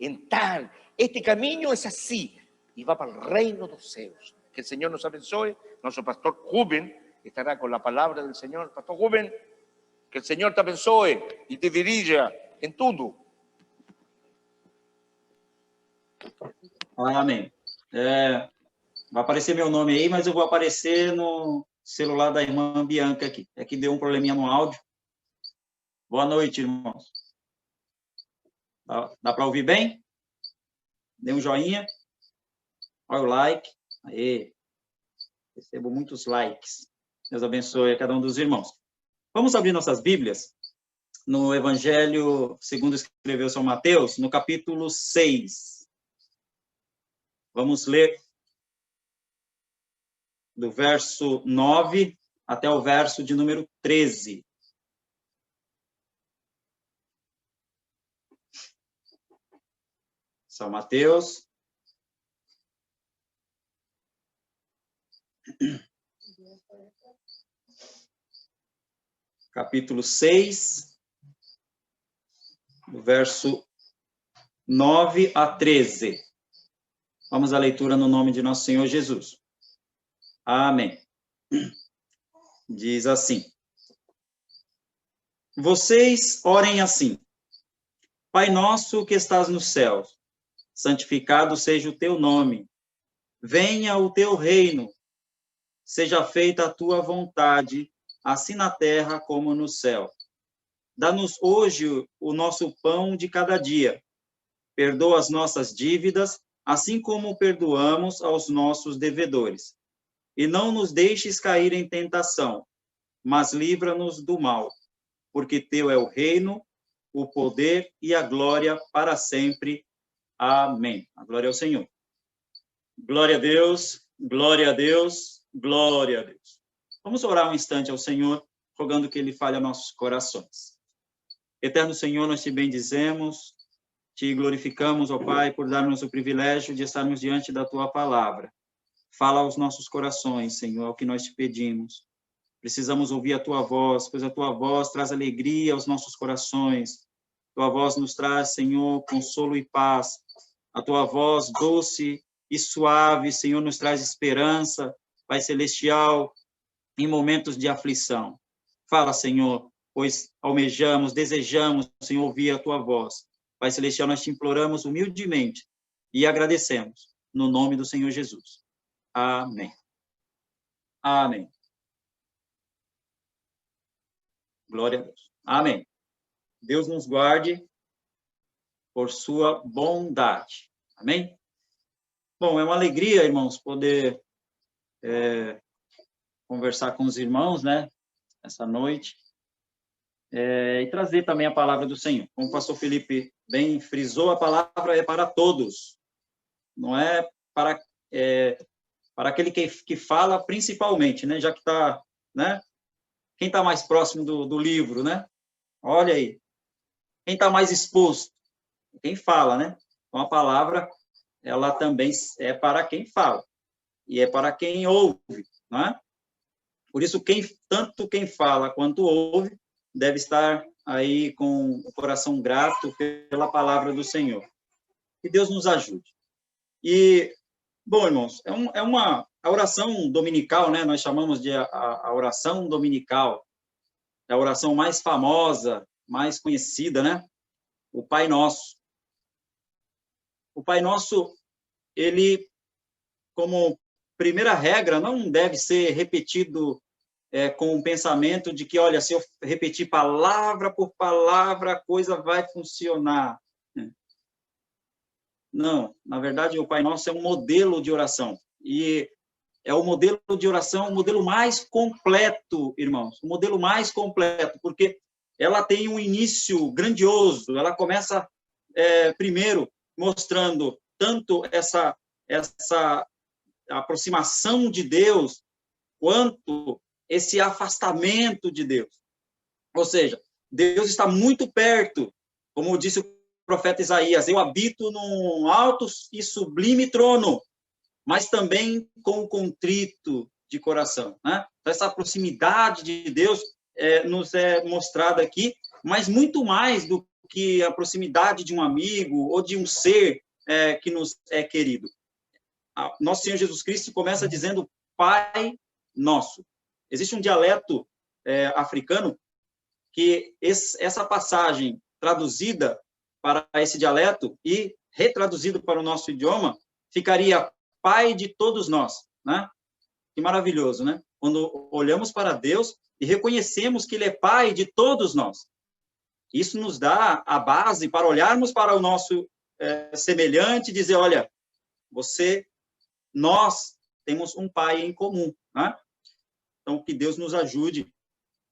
entrar. Este camino es así y va para el reino de los cielos. Que el Señor nos abençoe. Nuestro pastor Rubén estará con la palabra del Señor. Pastor Rubén, que el Señor te abençoe y te dirija en todo. Amém. Vai aparecer meu nome aí, mas eu vou aparecer no celular da irmã Bianca aqui. É que deu um probleminha no áudio. Boa noite, irmãos. Dá para ouvir bem? Dê um joinha. Olha o like. Aê. Recebo muitos likes. Deus abençoe a cada um dos irmãos. Vamos abrir nossas Bíblias no Evangelho segundo escreveu São Mateus, no capítulo 6. Vamos ler do verso 9 até o verso de número 13. São Mateus, capítulo 6, do verso 9 a 13. Vamos à leitura no nome de nosso Senhor Jesus. Amém. Diz assim: Vocês orem assim: Pai nosso que estás nos céus, santificado seja o teu nome. Venha o teu reino. Seja feita a tua vontade, assim na terra como no céu. Dá-nos hoje o nosso pão de cada dia. Perdoa as nossas dívidas, assim como perdoamos aos nossos devedores. E não nos deixes cair em tentação, mas livra-nos do mal, porque teu é o reino, o poder e a glória para sempre. Amém. A glória ao Senhor. Glória a Deus, glória a Deus, glória a Deus. Vamos orar um instante ao Senhor, rogando que Ele fale aos nossos corações. Eterno Senhor, nós te bendizemos, te glorificamos, ó Pai, por darmos o privilégio de estarmos diante da Tua palavra. Fala aos nossos corações, Senhor, é o que nós te pedimos. Precisamos ouvir a Tua voz, pois a Tua voz traz alegria aos nossos corações. Tua voz nos traz, Senhor, consolo e paz. A Tua voz doce e suave, Senhor, nos traz esperança, Pai Celestial, em momentos de aflição. Fala, Senhor, pois almejamos, desejamos, Senhor, ouvir a Tua voz. Pai Celestial, nós te imploramos humildemente e agradecemos, no nome do Senhor Jesus. Amém. Amém. Glória a Deus. Amém. Deus nos guarde por sua bondade. Amém? Bom, é uma alegria, irmãos, poder conversar com os irmãos, né, essa noite, e trazer também a palavra do Senhor. Como o pastor Felipe bem frisou, a palavra é para todos, não é para aquele que fala principalmente, né, já que está, né, quem está mais próximo do livro, né, olha aí, quem está mais exposto, quem fala, né, então a palavra, ela também é para quem fala, e é para quem ouve, não é? Por isso, tanto quem fala quanto ouve, deve estar aí com o coração grato pela palavra do Senhor. Que Deus nos ajude. E, bom, irmãos, a oração dominical, né? Nós chamamos de a oração dominical, é a oração mais famosa, mais conhecida, né? O Pai Nosso. O Pai Nosso, ele, como primeira regra, não deve ser repetido com o pensamento de que, olha, se eu repetir palavra por palavra, a coisa vai funcionar. Não, na verdade, o Pai Nosso é um modelo de oração. E é o modelo de oração, o modelo mais completo, irmãos. O modelo mais completo, porque ela tem um início grandioso. Ela começa, primeiro, mostrando tanto essa aproximação de Deus, quanto esse afastamento de Deus. Ou seja, Deus está muito perto, como disse o profeta Isaías, eu habito num alto e sublime trono, mas também com o contrito de coração, né? Então, essa proximidade de Deus nos é mostrada aqui, mas muito mais do que a proximidade de um amigo ou de um ser que nos é querido. Nosso Senhor Jesus Cristo começa dizendo Pai Nosso. Existe um dialeto africano que essa passagem traduzida para esse dialeto e retraduzido para o nosso idioma ficaria Pai de todos nós, né? Que maravilhoso, né? Quando olhamos para Deus e reconhecemos que Ele é Pai de todos nós. Isso nos dá a base para olharmos para o nosso semelhante e dizer, olha, nós temos um Pai em comum, né? Então, que Deus nos ajude,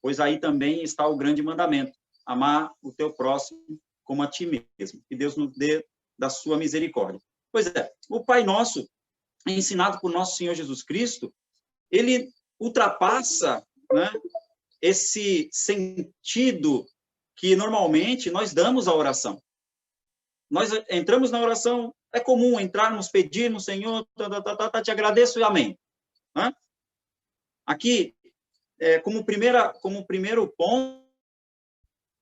pois aí também está o grande mandamento, amar o teu próximo como a ti mesmo. Que Deus nos dê da sua misericórdia. Pois é, o Pai Nosso, ensinado por nosso Senhor Jesus Cristo, ele ultrapassa, né, esse sentido que normalmente nós damos à oração. Nós entramos na oração, é comum entrarmos, pedirmos, Senhor, te agradeço e amém. Né? Aqui, como primeiro ponto,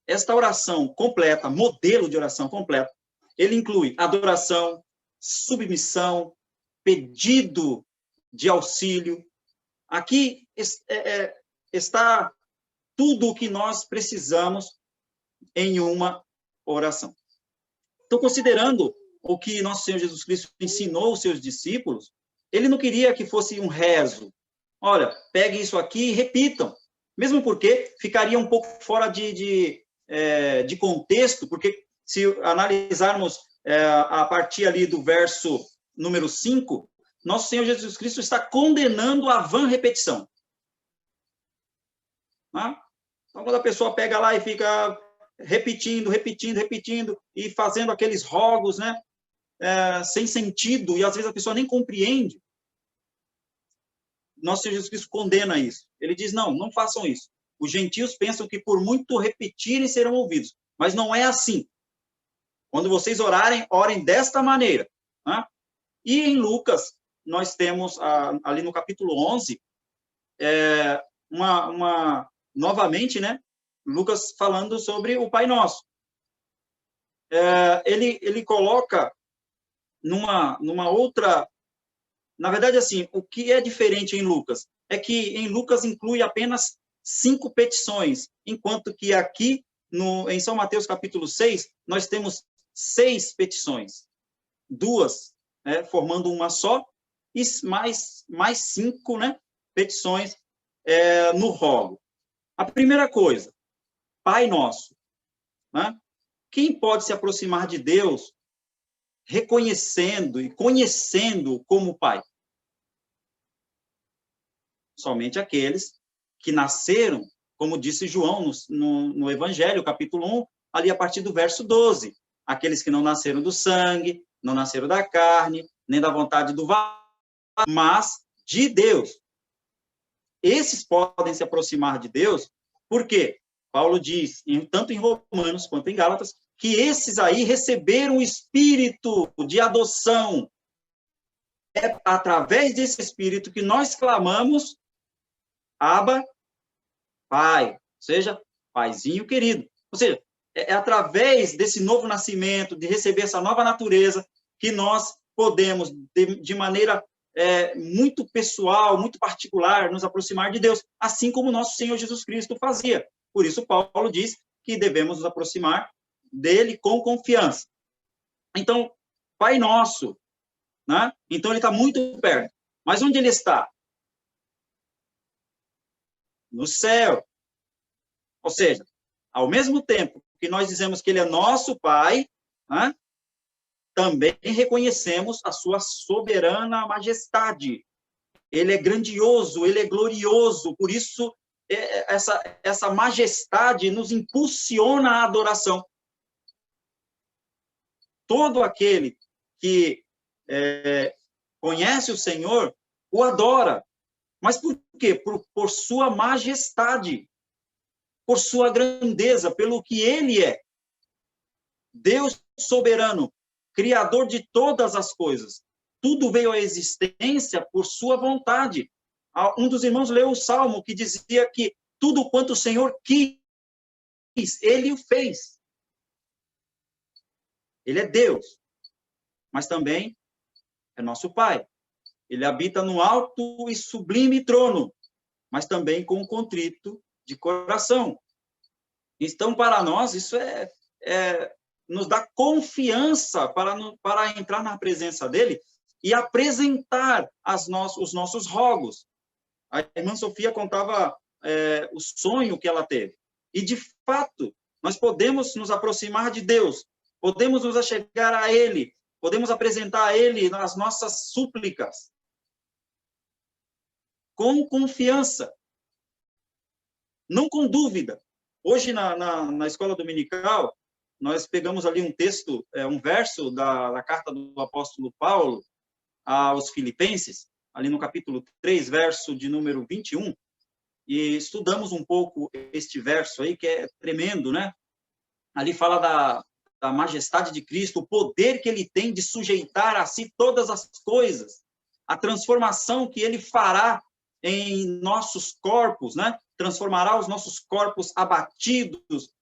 esta oração completa, modelo de oração completa, ele inclui adoração, submissão, pedido de auxílio. Aqui está tudo o que nós precisamos em uma oração. Então, considerando o que nosso Senhor Jesus Cristo ensinou aos seus discípulos, ele não queria que fosse um rezo. Olha, peguem isso aqui e repitam. Mesmo porque ficaria um pouco fora de contexto, porque se analisarmos a partir ali do verso número 5, nosso Senhor Jesus Cristo está condenando a vã repetição. Tá? Então, quando a pessoa pega lá e fica repetindo, e fazendo aqueles rogos, né, sem sentido, e às vezes a pessoa nem compreende, nosso Senhor Jesus Cristo condena isso. Ele diz, não façam isso. Os gentios pensam que por muito repetirem serão ouvidos, mas não é assim. Quando vocês orem desta maneira. Né? E em Lucas, nós temos, ali no capítulo 11, novamente, né, Lucas falando sobre o Pai Nosso. Ele coloca numa outra... Na verdade, assim, o que é diferente em Lucas é que em Lucas inclui apenas 5 petições, enquanto que aqui, em São Mateus capítulo 6, nós temos 6 petições. 2, formando uma só, e mais 5, né, petições no rogo. A primeira coisa, Pai Nosso. Né? Quem pode se aproximar de Deus reconhecendo e conhecendo como Pai? Somente aqueles que nasceram, como disse João no Evangelho, capítulo 1, ali a partir do verso 12. Aqueles que não nasceram do sangue, não nasceram da carne, nem da vontade do varão, mas de Deus. Esses podem se aproximar de Deus, porque Paulo diz, tanto em Romanos quanto em Gálatas, que esses aí receberam o espírito de adoção. É através desse espírito que nós clamamos, Abba, Pai, ou seja, Paizinho querido. Ou seja, é através desse novo nascimento, de receber essa nova natureza, que nós podemos, de maneira muito pessoal, muito particular, nos aproximar de Deus, assim como nosso Senhor Jesus Cristo fazia. Por isso, Paulo diz que devemos nos aproximar dele com confiança. Então, Pai Nosso, né? Então ele está muito perto. Mas onde ele está? No céu. Ou seja, ao mesmo tempo que nós dizemos que ele é nosso Pai, né? Também reconhecemos a sua soberana majestade. Ele é grandioso, ele é glorioso, por isso essa majestade nos impulsiona à adoração. Todo aquele que conhece o Senhor, o adora. Mas por quê? Por sua majestade, por sua grandeza, pelo que ele é. Deus soberano, Criador de todas as coisas. Tudo veio à existência por sua vontade. Um dos irmãos leu o Salmo que dizia que tudo quanto o Senhor quis, ele o fez. Ele é Deus, mas também é nosso Pai. Ele habita no alto e sublime trono, mas também com o contrito de coração. Então, para nós, isso nos dá confiança para entrar na presença dele e apresentar os nossos rogos. A irmã Sofia contava o sonho que ela teve. E, de fato, nós podemos nos aproximar de Deus, podemos nos achegar a ele, podemos apresentar a ele as nossas súplicas com confiança, não com dúvida. Hoje, na escola dominical, nós pegamos ali um texto, um verso da carta do apóstolo Paulo aos Filipenses, ali no capítulo 3, verso de número 21, e estudamos um pouco este verso aí, que é tremendo, né? Ali fala da majestade de Cristo, o poder que ele tem de sujeitar a si todas as coisas, a transformação que ele fará em nossos corpos, né? Transformará os nossos corpos abatidos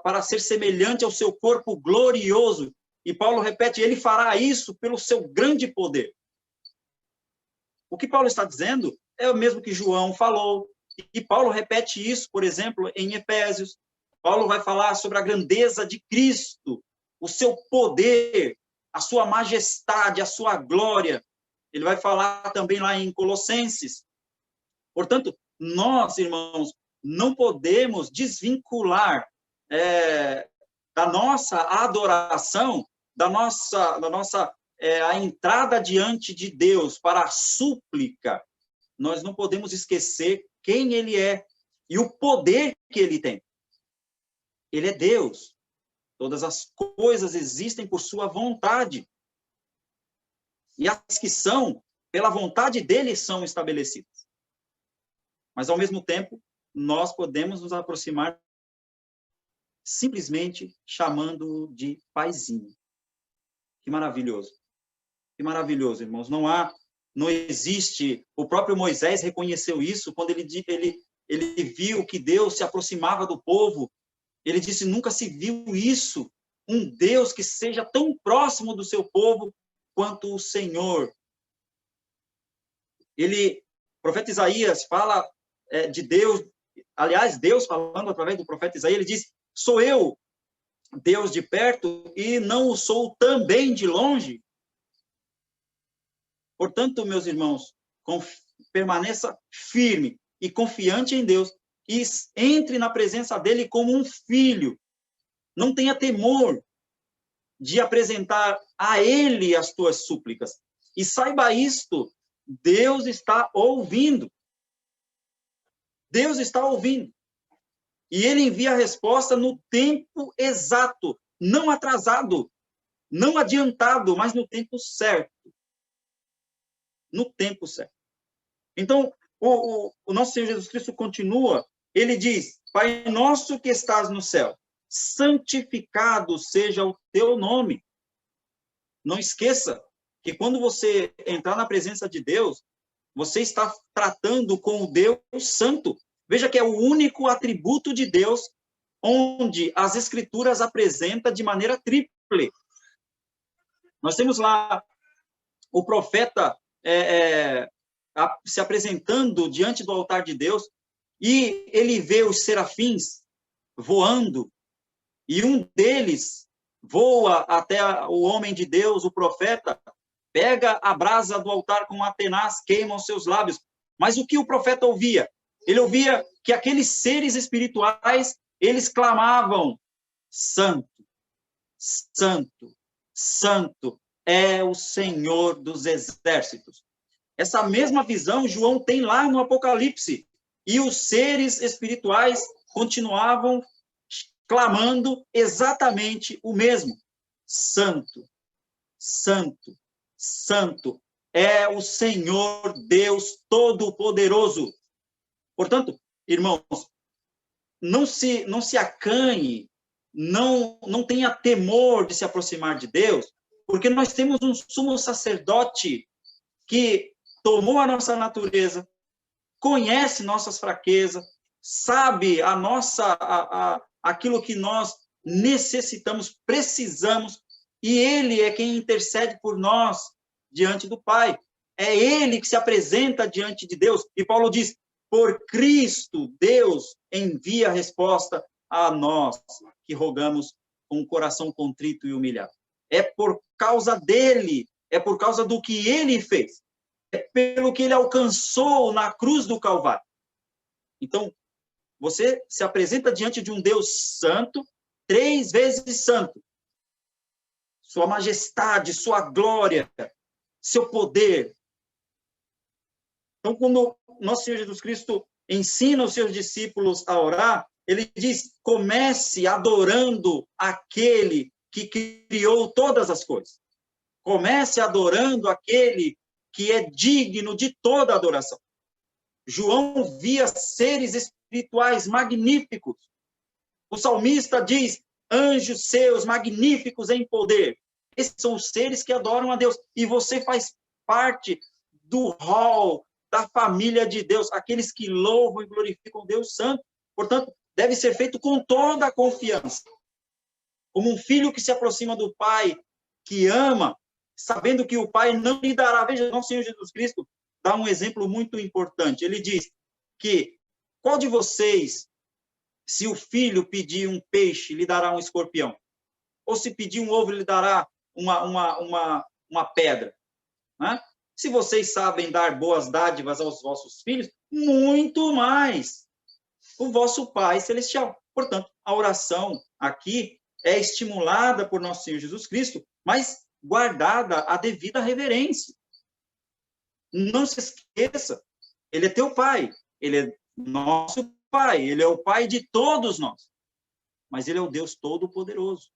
para ser semelhante ao seu corpo glorioso. E Paulo repete, ele fará isso pelo seu grande poder. O que Paulo está dizendo é o mesmo que João falou, e Paulo repete isso, por exemplo, em Efésios. Paulo vai falar sobre a grandeza de Cristo, o seu poder, a sua majestade, a sua glória. Ele vai falar também lá em Colossenses. Portanto, nós, irmãos, não podemos desvincular da nossa adoração, a entrada diante de Deus para a súplica. Nós não podemos esquecer quem ele é e o poder que ele tem. Ele é Deus. Todas as coisas existem por sua vontade. E as que são, pela vontade dele, são estabelecidas. Mas, ao mesmo tempo, nós podemos nos aproximar simplesmente chamando de Paizinho. Que maravilhoso. Que maravilhoso, irmãos. Não existe... O próprio Moisés reconheceu isso quando ele viu que Deus se aproximava do povo. Ele disse, nunca se viu isso. Um Deus que seja tão próximo do seu povo quanto o Senhor. O profeta Isaías fala de Deus, aliás, Deus falando através do profeta Isaías, ele diz, sou eu, Deus de perto, e não o sou também de longe. Portanto, meus irmãos, permaneça firme e confiante em Deus, e entre na presença dele como um filho. Não tenha temor de apresentar a ele as tuas súplicas. E saiba isto, Deus está ouvindo. Deus está ouvindo. E ele envia a resposta no tempo exato, não atrasado, não adiantado, mas no tempo certo. No tempo certo. Então, o nosso Senhor Jesus Cristo continua, ele diz, Pai nosso que estás no céu, santificado seja o teu nome. Não esqueça que quando você entrar na presença de Deus, você está tratando com o Deus Santo. Veja que é o único atributo de Deus onde as Escrituras apresentam de maneira tríplice. Nós temos lá o profeta se apresentando diante do altar de Deus e ele vê os serafins voando e um deles voa até o homem de Deus, o profeta, pega a brasa do altar com a tenaz, queima os seus lábios. Mas o que o profeta ouvia? Ele ouvia que aqueles seres espirituais, eles clamavam, Santo, Santo, Santo é o Senhor dos exércitos. Essa mesma visão João tem lá no Apocalipse. E os seres espirituais continuavam clamando exatamente o mesmo. Santo, Santo, Santo é o Senhor Deus Todo-Poderoso. Portanto, irmãos, não se acanhe, não tenha temor de se aproximar de Deus, porque nós temos um sumo sacerdote que tomou a nossa natureza, conhece nossas fraquezas, sabe aquilo que nós necessitamos, precisamos, E ele é quem intercede por nós diante do Pai. É ele que se apresenta diante de Deus. E Paulo diz, por Cristo, Deus envia a resposta a nós, que rogamos com o coração contrito e humilhado. É por causa dele, é por causa do que ele fez. É pelo que ele alcançou na cruz do Calvário. Então, você se apresenta diante de um Deus santo, 3 vezes santo. Sua majestade, sua glória, seu poder. Então, quando nosso Senhor Jesus Cristo ensina os seus discípulos a orar, ele diz, comece adorando aquele que criou todas as coisas. Comece adorando aquele que é digno de toda adoração. João via seres espirituais magníficos. O salmista diz, anjos seus magníficos em poder. Esses são os seres que adoram a Deus. E você faz parte do hall, da família de Deus, aqueles que louvam e glorificam Deus Santo. Portanto, deve ser feito com toda a confiança. Como um filho que se aproxima do pai, que ama, sabendo que o pai não lhe dará. Veja, nosso Senhor Jesus Cristo dá um exemplo muito importante. Ele diz que, qual de vocês, se o filho pedir um peixe, lhe dará um escorpião? Ou se pedir um ovo, lhe dará uma pedra? Né? Se vocês sabem dar boas dádivas aos vossos filhos, muito mais o vosso Pai Celestial. Portanto, a oração aqui é estimulada por nosso Senhor Jesus Cristo, mas guardada a devida reverência. Não se esqueça, ele é teu Pai, ele é nosso Pai, ele é o Pai de todos nós, mas ele é o Deus Todo-Poderoso,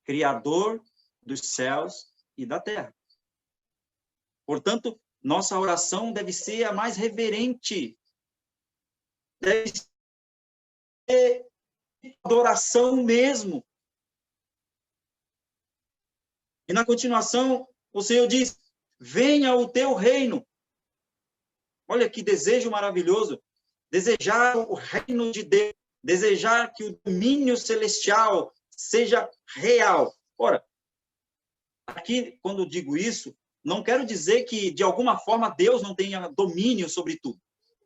Criador dos céus e da terra. Portanto, nossa oração deve ser a mais reverente, deve ser adoração mesmo. E na continuação, o Senhor diz, venha o teu reino. Olha que desejo maravilhoso, desejar o reino de Deus, desejar que o domínio celestial seja real. Ora, aqui, quando eu digo isso, não quero dizer que, de alguma forma, Deus não tenha domínio sobre tudo,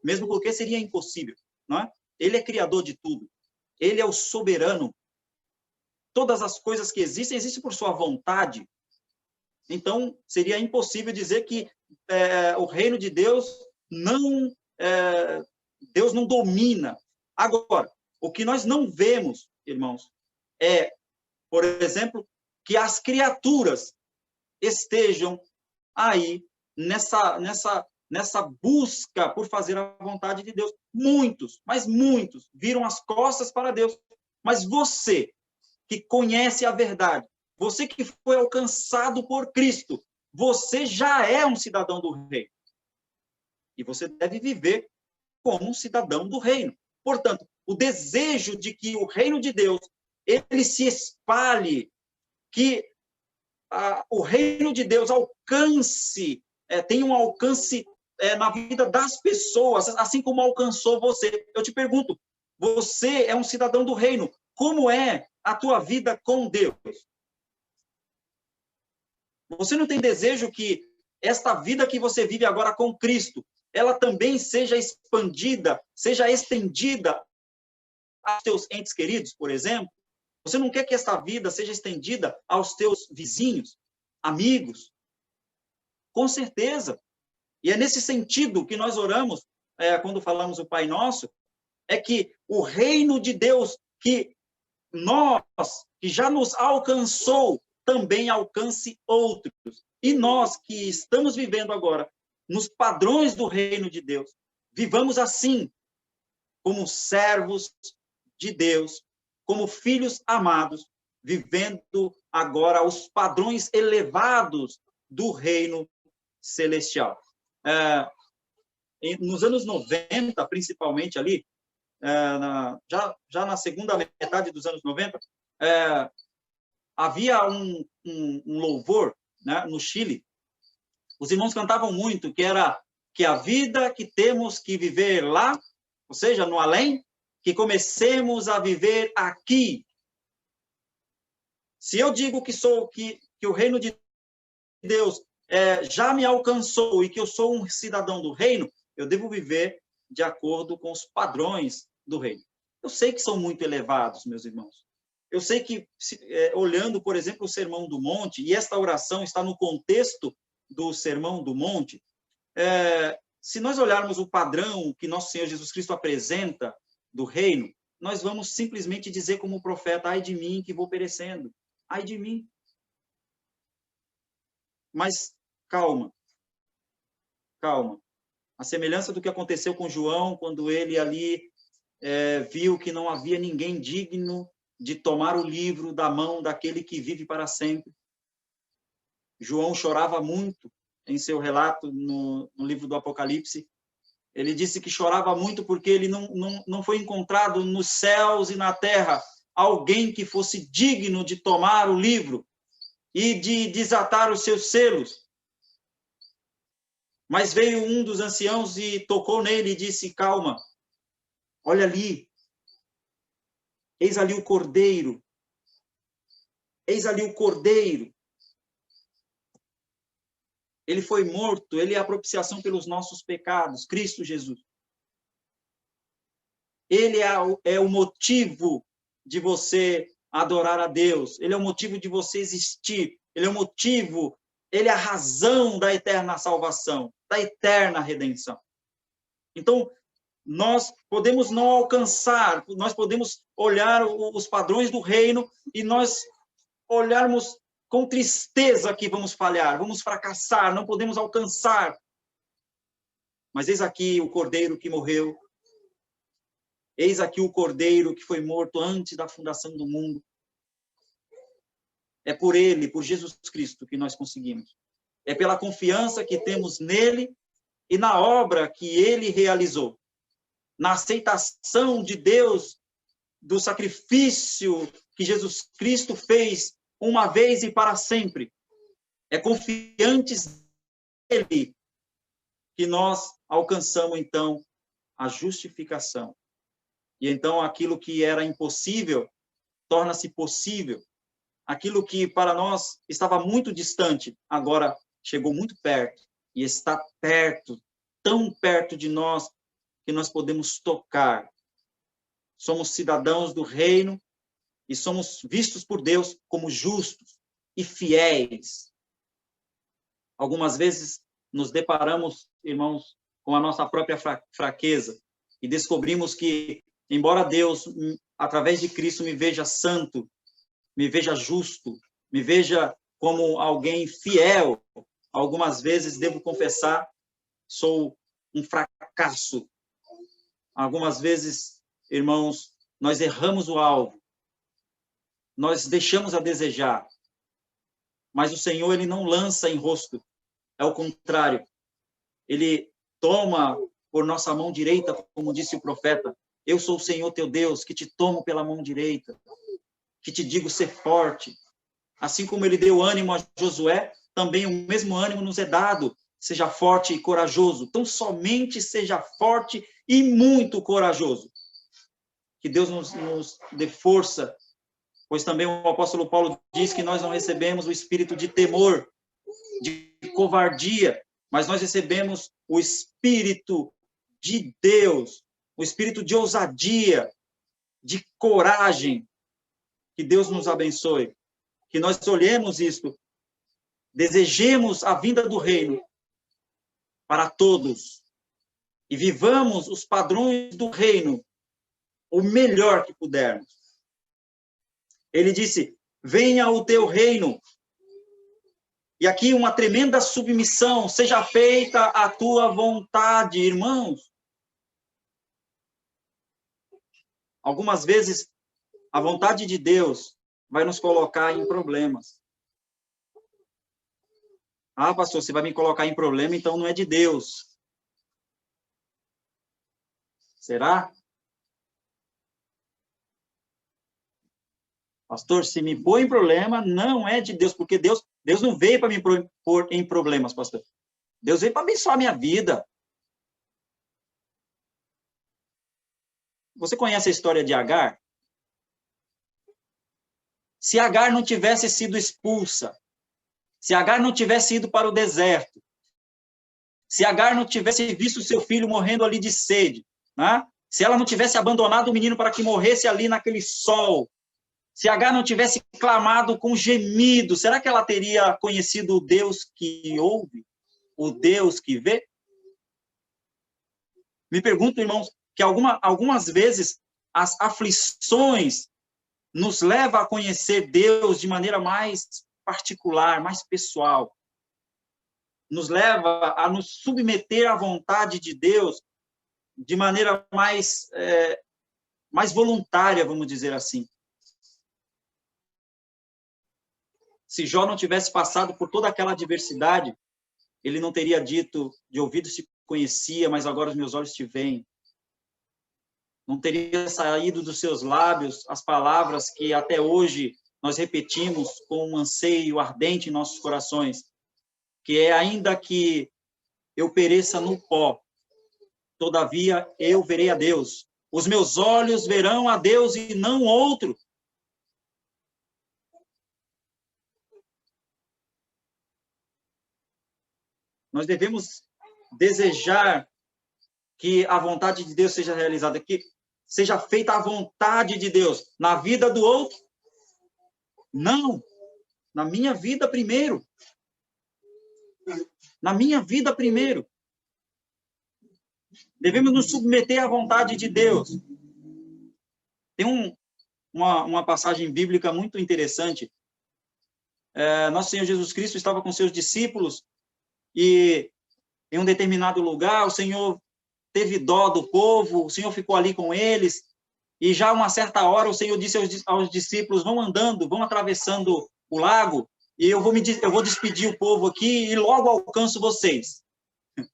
mesmo porque seria impossível, não é? Ele é criador de tudo, ele é o soberano. Todas as coisas que existem, existem por sua vontade. Então, seria impossível dizer que o reino de Deus Deus não domina. Agora, o que nós não vemos, irmãos, é, por exemplo, que as criaturas estejam aí nessa busca por fazer a vontade de Deus. Muitos, mas muitos, viram as costas para Deus. Mas você, que conhece a verdade, você que foi alcançado por Cristo, você já é um cidadão do reino. E você deve viver como um cidadão do reino. Portanto, o desejo de que o reino de Deus ele se espalhe, que o reino de Deus alcance, tenha um alcance na vida das pessoas, assim como alcançou você. Eu te pergunto, você é um cidadão do reino, como é a tua vida com Deus? Você não tem desejo que esta vida que você vive agora com Cristo, ela também seja expandida, seja estendida aos teus entes queridos, por exemplo? Você não quer que esta vida seja estendida aos teus vizinhos, amigos? Com certeza. E é nesse sentido que nós oramos, quando falamos o Pai Nosso, é que o reino de Deus, que já nos alcançou, também alcance outros. E nós que estamos vivendo agora nos padrões do reino de Deus, vivamos assim, como servos de Deus, como filhos amados, vivendo agora os padrões elevados do reino celestial. Nos anos 90, principalmente ali, já na segunda metade dos anos 90, havia um louvor, né, no Chile. Os irmãos cantavam muito, que a vida que temos que viver lá, ou seja, no além, que comecemos a viver aqui. Se eu digo que o reino de Deus já me alcançou e que eu sou um cidadão do reino, eu devo viver de acordo com os padrões do reino. Eu sei que são muito elevados, meus irmãos. Eu sei que, olhando, por exemplo, o Sermão do Monte, e esta oração está no contexto do Sermão do Monte, se nós olharmos o padrão que nosso Senhor Jesus Cristo apresenta do reino, nós vamos simplesmente dizer como o profeta, ai de mim que vou perecendo, ai de mim. Mas calma, calma. A semelhança do que aconteceu com João, quando ele ali viu que não havia ninguém digno de tomar o livro da mão daquele que vive para sempre. João chorava muito em seu relato no livro do Apocalipse. Ele disse que chorava muito porque ele não foi encontrado nos céus e na terra alguém que fosse digno de tomar o livro e de desatar os seus selos. Mas veio um dos anciãos e tocou nele e disse, calma, olha ali, eis ali o cordeiro, eis ali o cordeiro. Ele foi morto, ele é a propiciação pelos nossos pecados, Cristo Jesus. Ele é o motivo de você adorar a Deus, ele é o motivo de você existir, ele é o motivo, ele é a razão da eterna salvação, da eterna redenção. Então, nós podemos não alcançar, nós podemos olhar os padrões do reino e nós olharmos com tristeza que vamos falhar, vamos fracassar, não podemos alcançar. Mas eis aqui o cordeiro que morreu, eis aqui o cordeiro que foi morto antes da fundação do mundo. É por ele, por Jesus Cristo, que nós conseguimos. É pela confiança que temos nele e na obra que ele realizou. Na aceitação de Deus do sacrifício que Jesus Cristo fez uma vez e para sempre. É confiantes nele que nós alcançamos, então, a justificação. E então aquilo que era impossível torna-se possível. Aquilo que para nós estava muito distante, agora chegou muito perto e está perto, tão perto de nós que nós podemos tocar. Somos cidadãos do reino e somos vistos por Deus como justos e fiéis. Algumas vezes nos deparamos, irmãos, com a nossa própria fraqueza e descobrimos que, embora Deus, através de Cristo, me veja santo, me veja justo, me veja como alguém fiel, algumas vezes, devo confessar, sou um fracasso. Algumas vezes, irmãos, nós erramos o alvo, nós deixamos a desejar, mas o Senhor, ele não lança em rosto, é o contrário, ele toma por nossa mão direita, como disse o profeta, eu sou o Senhor teu Deus, que te tomo pela mão direita, que te digo ser forte. Assim como ele deu ânimo a Josué, também o mesmo ânimo nos é dado, seja forte e corajoso, então somente seja forte e muito corajoso. Que Deus nos dê força, pois também o apóstolo Paulo diz que nós não recebemos o espírito de temor, de covardia, mas nós recebemos o espírito de Deus, o espírito de ousadia, de coragem. Que Deus nos abençoe, que nós olhemos isto, desejemos a vinda do reino para todos e vivamos os padrões do reino o melhor que pudermos. Ele disse, venha o teu reino. E aqui uma tremenda submissão, seja feita a tua vontade, irmãos. Algumas vezes, a vontade de Deus vai nos colocar em problemas. Ah, pastor, você vai me colocar em problema, então não é de Deus. Será? Pastor, se me pôr em problema, não é de Deus, porque Deus não veio para me pôr em problemas, pastor. Deus veio para abençoar a minha vida. Você conhece a história de Agar? Se Agar não tivesse sido expulsa, se Agar não tivesse ido para o deserto, se Agar não tivesse visto seu filho morrendo ali de sede, né? Se ela não tivesse abandonado o menino para que morresse ali naquele sol, se Agar não tivesse clamado com gemido, será que ela teria conhecido o Deus que ouve? O Deus que vê? Me pergunto, irmãos, que algumas vezes as aflições nos levam a conhecer Deus de maneira mais particular, mais pessoal. Nos leva a nos submeter à vontade de Deus de maneira mais voluntária, vamos dizer assim. Se Jó não tivesse passado por toda aquela adversidade, ele não teria dito, de ouvido se conhecia, mas agora os meus olhos te veem. Não teria saído dos seus lábios as palavras que até hoje nós repetimos com um anseio ardente em nossos corações, que é: ainda que eu pereça no pó, todavia eu verei a Deus. Os meus olhos verão a Deus e não outro. Nós devemos desejar que a vontade de Deus seja realizada, que seja feita a vontade de Deus na vida do outro. Não, na minha vida primeiro. Na minha vida primeiro. Devemos nos submeter à vontade de Deus. Tem uma passagem bíblica muito interessante. Nosso Senhor Jesus Cristo estava com seus discípulos e em um determinado lugar o Senhor teve dó do povo, o Senhor ficou ali com eles, e já uma certa hora o Senhor disse aos discípulos: vão andando, vão atravessando o lago, e eu vou despedir o povo aqui e logo alcanço vocês. O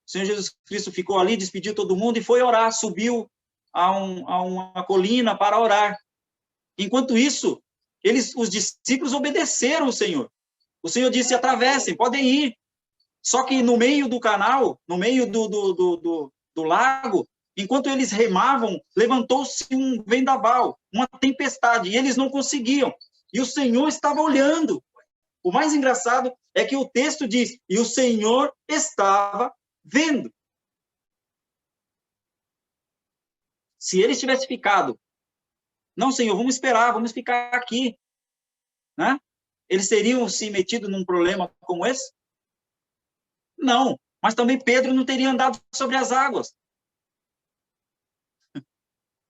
Senhor Jesus Cristo ficou ali, despediu todo mundo e foi orar, subiu a uma colina para orar. Enquanto isso, os discípulos obedeceram o Senhor. O Senhor disse: atravessem, podem ir. Só que no meio do canal, no meio do lago, enquanto eles remavam, levantou-se um vendaval, uma tempestade, e eles não conseguiam. E o Senhor estava olhando. O mais engraçado é que o texto diz: e o Senhor estava vendo. Se eles tivessem ficado: não, Senhor, vamos esperar, vamos ficar aqui, né? Eles teriam se metido num problema como esse? Não, mas também Pedro não teria andado sobre as águas.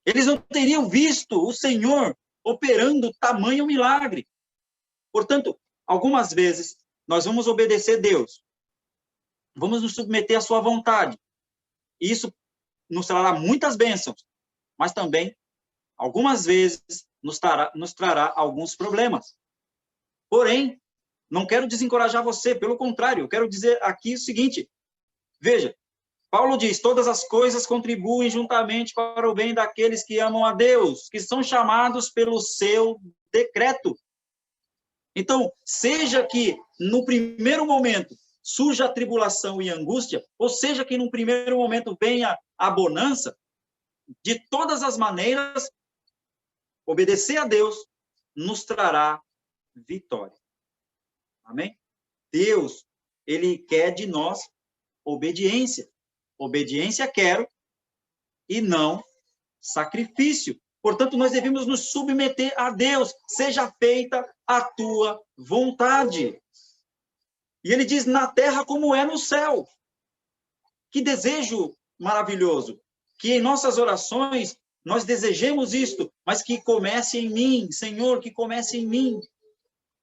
Eles não teriam visto o Senhor operando tamanho milagre. Portanto, algumas vezes, nós vamos obedecer a Deus. Vamos nos submeter à sua vontade. E isso nos trará muitas bênçãos, mas também, algumas vezes, nos trará alguns problemas. Porém, não quero desencorajar você, pelo contrário, eu quero dizer aqui o seguinte: veja, Paulo diz: todas as coisas contribuem juntamente para o bem daqueles que amam a Deus, que são chamados pelo seu decreto. Então, seja que no primeiro momento surja a tribulação e a angústia, ou seja que no primeiro momento venha a bonança, de todas as maneiras, obedecer a Deus nos trará vitória. Amém? Deus, ele quer de nós obediência. Obediência quero e não sacrifício. Portanto, nós devemos nos submeter a Deus. Seja feita a tua vontade. E ele diz: na terra como é no céu. Que desejo maravilhoso. Que em nossas orações nós desejemos isto, mas que comece em mim, Senhor, que comece em mim.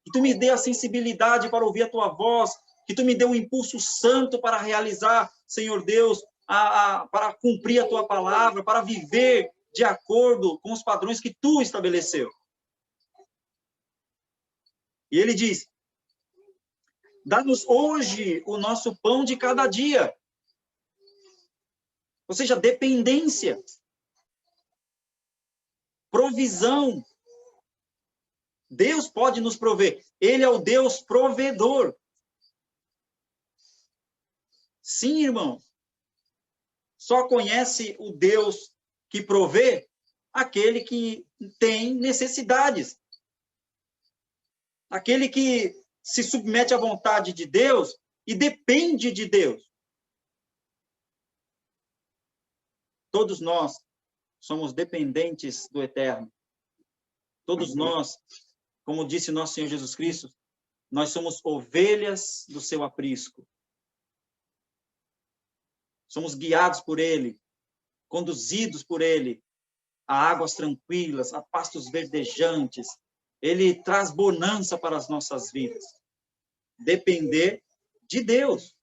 Que tu me dê a sensibilidade para ouvir a tua voz, que tu me dê um impulso santo para realizar, Senhor Deus, para cumprir a tua palavra, para viver de acordo com os padrões que tu estabeleceu. E ele diz: dá-nos hoje o nosso pão de cada dia. Ou seja, dependência, provisão. Deus pode nos prover. Ele é o Deus provedor. Sim, irmão. Só conhece o Deus que provê aquele que tem necessidades. Aquele que se submete à vontade de Deus e depende de Deus. Todos nós somos dependentes do Eterno. Todos nós, como disse nosso Senhor Jesus Cristo, nós somos ovelhas do seu aprisco. Somos guiados por Ele, conduzidos por Ele a águas tranquilas, a pastos verdejantes. Ele traz bonança para as nossas vidas. Depender de Deus.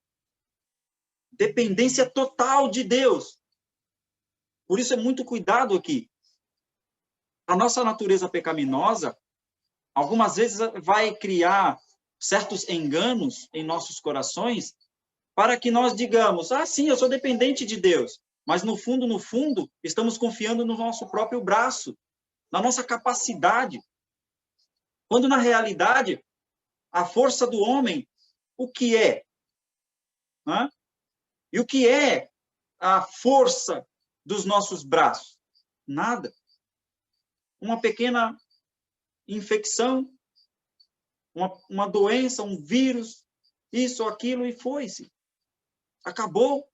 Dependência total de Deus. Por isso é muito cuidado aqui. A nossa natureza pecaminosa, algumas vezes vai criar certos enganos em nossos corações para que nós digamos, sim, eu sou dependente de Deus. Mas no fundo, estamos confiando no nosso próprio braço, na nossa capacidade. Quando na realidade, a força do homem, o que é? E o que é a força dos nossos braços? Nada. Uma pequena infecção, uma doença, um vírus, isso, aquilo, e foi-se. Acabou.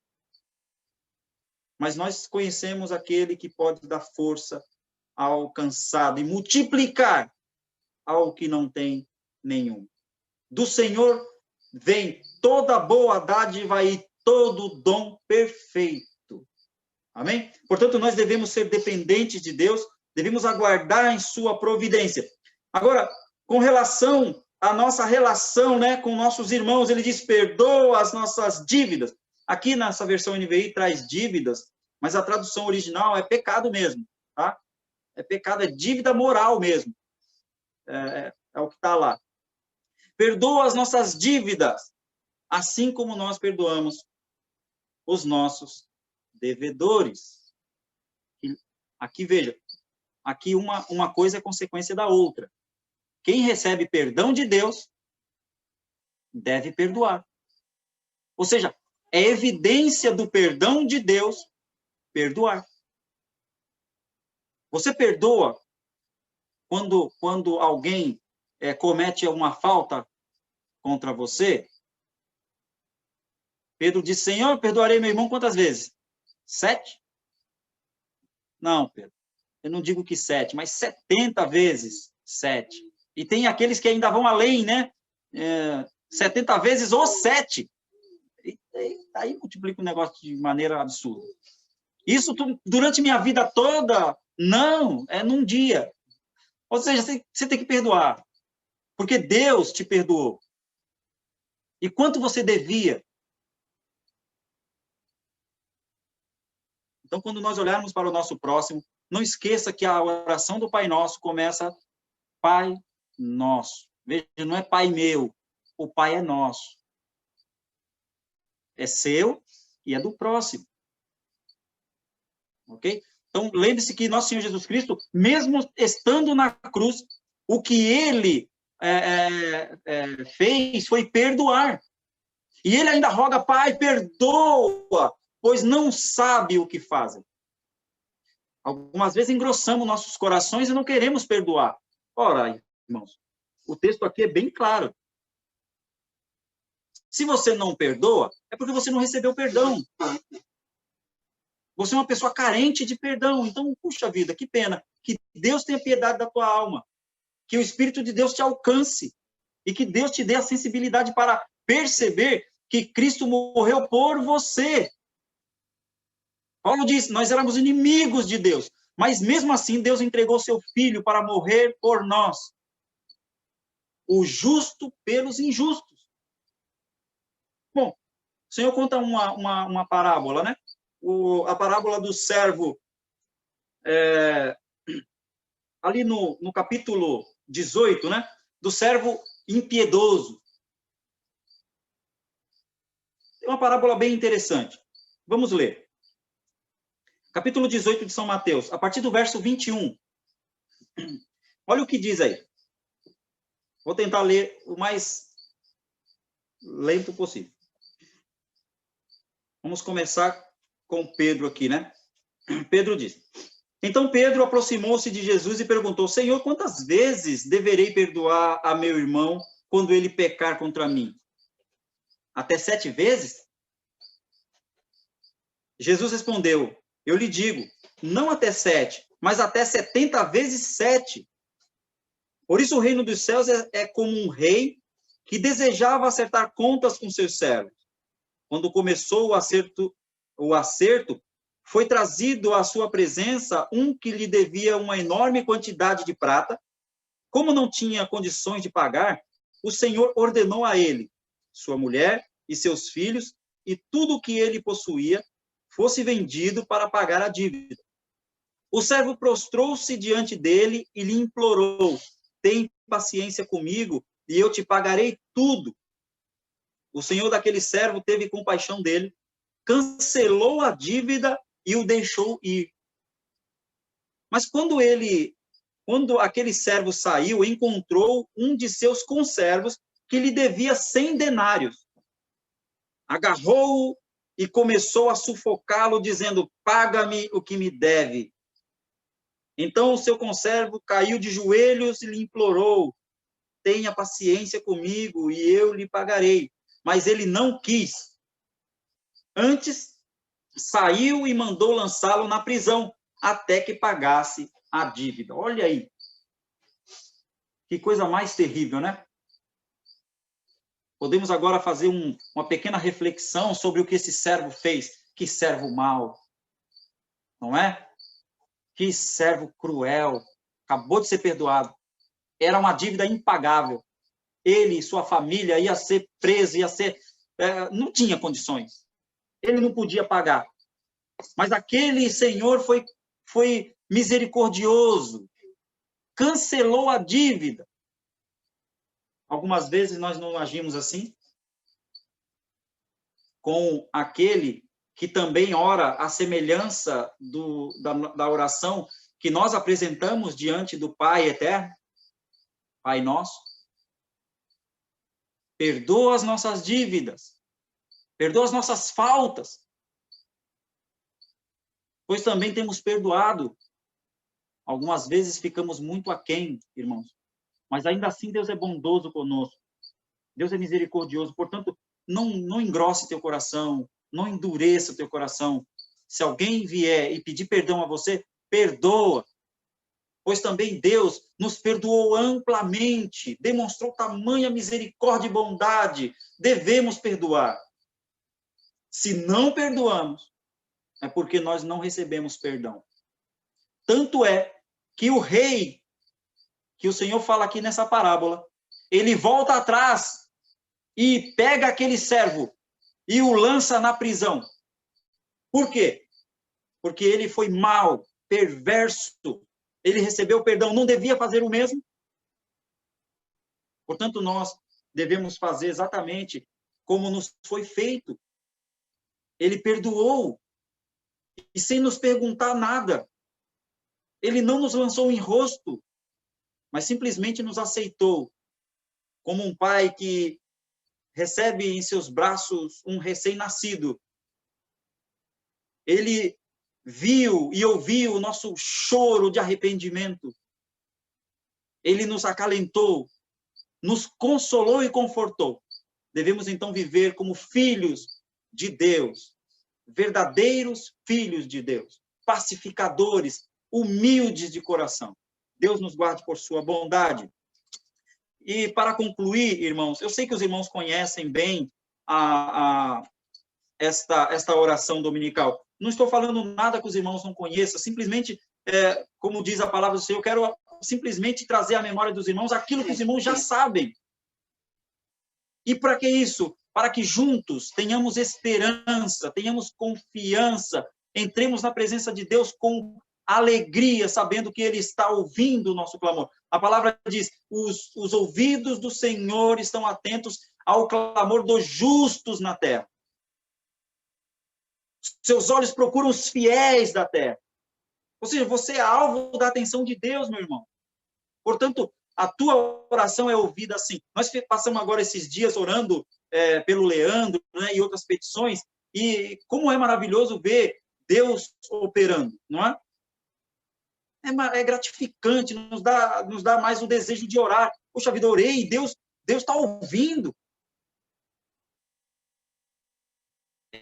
Mas nós conhecemos aquele que pode dar força ao cansado e multiplicar ao que não tem nenhum. Do Senhor vem toda boa dádiva e todo dom perfeito. Amém? Portanto, nós devemos ser dependentes de Deus, devemos aguardar em sua providência. Agora, com relação à nossa relação, né, com nossos irmãos, ele diz, perdoa as nossas dívidas. Aqui nessa versão NVI traz dívidas, mas a tradução original é pecado mesmo, tá? É pecado, é dívida moral mesmo. É o que está lá. Perdoa as nossas dívidas, assim como nós perdoamos os nossos devedores. Aqui, veja, aqui uma coisa é consequência da outra. Quem recebe perdão de Deus deve perdoar. Ou seja, é evidência do perdão de Deus perdoar. Você perdoa quando alguém comete uma falta contra você? Pedro disse, Senhor, perdoarei meu irmão quantas vezes? 7? Não, Pedro. Eu não digo que 7, mas 70 vezes 7. E tem aqueles que ainda vão além, né? 70 vezes ou 7. E aí multiplica o negócio de maneira absurda. Isso durante minha vida toda? Não, é num dia. Ou seja, você tem que perdoar. Porque Deus te perdoou. E quanto você devia? Então, quando nós olharmos para o nosso próximo, não esqueça que a oração do Pai Nosso começa Pai Nosso. Veja, não é Pai meu, o Pai é nosso. É seu e é do próximo. Ok? Então, lembre-se que nosso Senhor Jesus Cristo, mesmo estando na cruz, o que Ele fez foi perdoar. E Ele ainda roga, Pai, perdoa, pois não sabe o que fazem. Algumas vezes engrossamos nossos corações e não queremos perdoar. Ora, irmãos, o texto aqui é bem claro. Se você não perdoa, é porque você não recebeu perdão. Você é uma pessoa carente de perdão. Então, puxa vida, que pena. Que Deus tenha piedade da tua alma. Que o Espírito de Deus te alcance. E que Deus te dê a sensibilidade para perceber que Cristo morreu por você. Paulo diz, nós éramos inimigos de Deus, mas mesmo assim Deus entregou seu Filho para morrer por nós. O justo pelos injustos. Bom, o Senhor conta uma parábola, né? A parábola do servo, ali no capítulo 18, né? Do servo impiedoso. É uma parábola bem interessante. Vamos ler. Capítulo 18 de São Mateus, a partir do verso 21. Olha o que diz aí. Vou tentar ler o mais lento possível. Vamos começar com Pedro aqui, né? Pedro diz, Então Pedro aproximou-se de Jesus e perguntou: Senhor, quantas vezes deverei perdoar a meu irmão quando ele pecar contra mim? Até 7 vezes? Jesus respondeu: Eu lhe digo, não até 7, mas até 70 vezes 7. Por isso o reino dos céus é como um rei que desejava acertar contas com seus servos. Quando começou o acerto, foi trazido à sua presença um que lhe devia uma enorme quantidade de prata. Como não tinha condições de pagar, o Senhor ordenou a ele, sua mulher e seus filhos e tudo o que ele possuía fosse vendido para pagar a dívida. O servo prostrou-se diante dele e lhe implorou: tem paciência comigo e eu te pagarei tudo. O senhor daquele servo teve compaixão dele, cancelou a dívida e o deixou ir. Mas quando aquele servo saiu, encontrou um de seus conservos que lhe devia 100 denários. Agarrou-o e começou a sufocá-lo, dizendo: paga-me o que me deve. Então o seu conservo caiu de joelhos e lhe implorou: tenha paciência comigo e eu lhe pagarei. Mas ele não quis. Antes, saiu e mandou lançá-lo na prisão, até que pagasse a dívida. Olha aí. Que coisa mais terrível, né? Podemos agora fazer uma pequena reflexão sobre o que esse servo fez. Que servo mau, não é? Que servo cruel. Acabou de ser perdoado. Era uma dívida impagável. Ele e sua família ia ser preso, não tinha condições. Ele não podia pagar. Mas aquele senhor foi misericordioso. Cancelou a dívida. Algumas vezes nós não agimos assim com aquele que também ora à semelhança da oração que nós apresentamos diante do Pai eterno, Pai nosso. Perdoa as nossas dívidas, perdoa as nossas faltas, pois também temos perdoado. Algumas vezes ficamos muito aquém, irmãos, mas ainda assim Deus é bondoso conosco. Deus é misericordioso, portanto, não engrosse teu coração, não endureça teu coração. Se alguém vier e pedir perdão a você, perdoa, pois também Deus nos perdoou amplamente, demonstrou tamanha misericórdia e bondade. Devemos perdoar. Se não perdoamos, é porque nós não recebemos perdão. Tanto é que o rei, que o Senhor fala aqui nessa parábola, ele volta atrás e pega aquele servo e o lança na prisão. Por quê? Porque ele foi mau, perverso, ele recebeu perdão, não devia fazer o mesmo? Portanto, nós devemos fazer exatamente como nos foi feito. Ele perdoou, e sem nos perguntar nada. Ele não nos lançou em rosto, mas simplesmente nos aceitou, como um pai que recebe em seus braços um recém-nascido. Ele viu e ouviu o nosso choro de arrependimento. Ele nos acalentou, nos consolou e confortou. Devemos então viver como filhos de Deus, verdadeiros filhos de Deus, pacificadores, humildes de coração. Deus nos guarde por sua bondade. E para concluir, irmãos, eu sei que os irmãos conhecem bem esta oração dominical. Não estou falando nada que os irmãos não conheçam, simplesmente, como diz a palavra do Senhor, eu quero simplesmente trazer à memória dos irmãos aquilo que os irmãos já sabem. E para que isso? Para que juntos tenhamos esperança, tenhamos confiança, entremos na presença de Deus com alegria, sabendo que Ele está ouvindo o nosso clamor. A palavra diz: os ouvidos do Senhor estão atentos ao clamor dos justos na terra. Seus olhos procuram os fiéis da terra. Ou seja, você é alvo da atenção de Deus, meu irmão. Portanto, a tua oração é ouvida assim. Nós passamos agora esses dias orando pelo Leandro, né, e outras petições, e como é maravilhoso ver Deus operando, não é? é gratificante, nos dá mais o desejo de orar. Poxa vida, orei, Deus está ouvindo.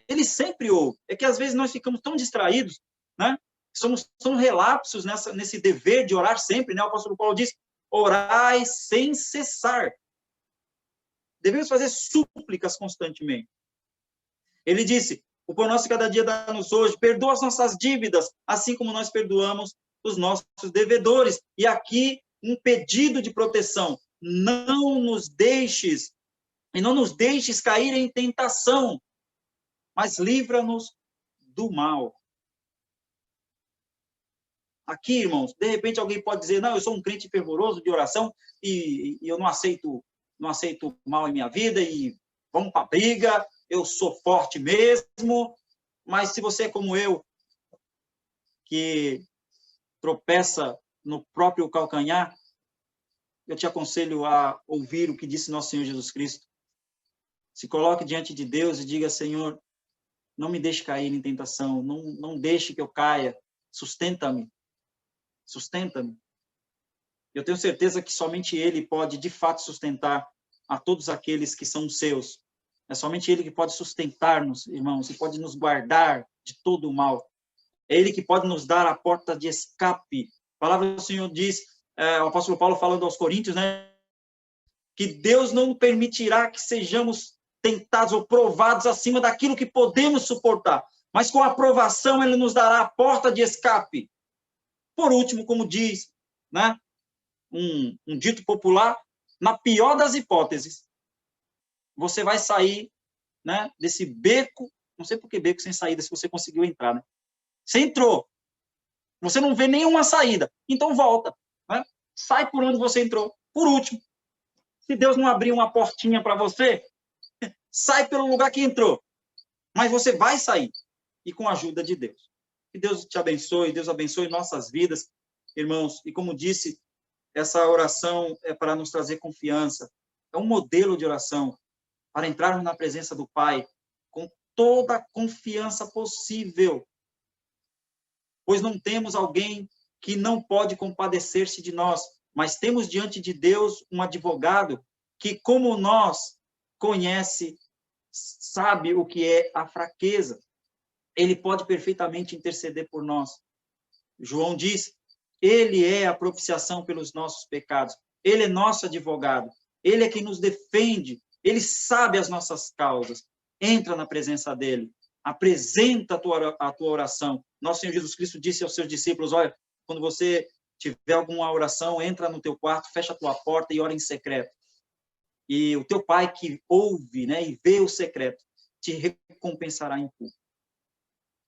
Ele sempre ouve. É que às vezes nós ficamos tão distraídos, né? Somos tão relapsos nesse dever de orar sempre, né? O apóstolo Paulo diz, orai sem cessar. Devemos fazer súplicas constantemente. Ele disse, o pão nosso cada dia dá-nos hoje, perdoa as nossas dívidas, assim como nós perdoamos os nossos devedores. E aqui, um pedido de proteção. Não nos deixes cair em tentação, mas livra-nos do mal. Aqui, irmãos, de repente alguém pode dizer, não, eu sou um crente fervoroso de oração e eu não aceito mal em minha vida e vamos para a briga, eu sou forte mesmo. Mas se você é como eu, que tropeça no próprio calcanhar, eu te aconselho a ouvir o que disse nosso Senhor Jesus Cristo. Se coloque diante de Deus e diga, Senhor, não me deixe cair em tentação, não deixe que eu caia, sustenta-me. Sustenta-me. Eu tenho certeza que somente Ele pode, de fato, sustentar a todos aqueles que são seus. É somente Ele que pode sustentar-nos, irmãos, e pode nos guardar de todo o mal. É Ele que pode nos dar a porta de escape. A palavra do Senhor diz, o apóstolo Paulo falando aos Coríntios, né, que Deus não permitirá que sejamos tentados ou provados acima daquilo que podemos suportar. Mas com a aprovação Ele nos dará a porta de escape. Por último, como diz, né, um dito popular, na pior das hipóteses, você vai sair, né, desse beco, não sei por que beco sem saída, se você conseguiu entrar, né? Você entrou, você não vê nenhuma saída, então volta, né? Sai por onde você entrou. Por último, se Deus não abrir uma portinha para você, sai pelo lugar que entrou, mas você vai sair, e com a ajuda de Deus. Que Deus te abençoe, Deus abençoe nossas vidas, irmãos. E como disse, essa oração é para nos trazer confiança. É um modelo de oração para entrarmos na presença do Pai com toda a confiança possível. Pois não temos alguém que não pode compadecer-se de nós, mas temos diante de Deus um advogado que, como nós, conhece, sabe o que é a fraqueza. Ele pode perfeitamente interceder por nós. João diz, ele é a propiciação pelos nossos pecados. Ele é nosso advogado. Ele é quem nos defende. Ele sabe as nossas causas. Entra na presença dele. Apresenta a tua oração. Nosso Senhor Jesus Cristo disse aos seus discípulos, olha, quando você tiver alguma oração, entra no teu quarto, fecha a tua porta e ora em secreto. E o teu Pai que ouve, né, e vê o secreto, te recompensará em público.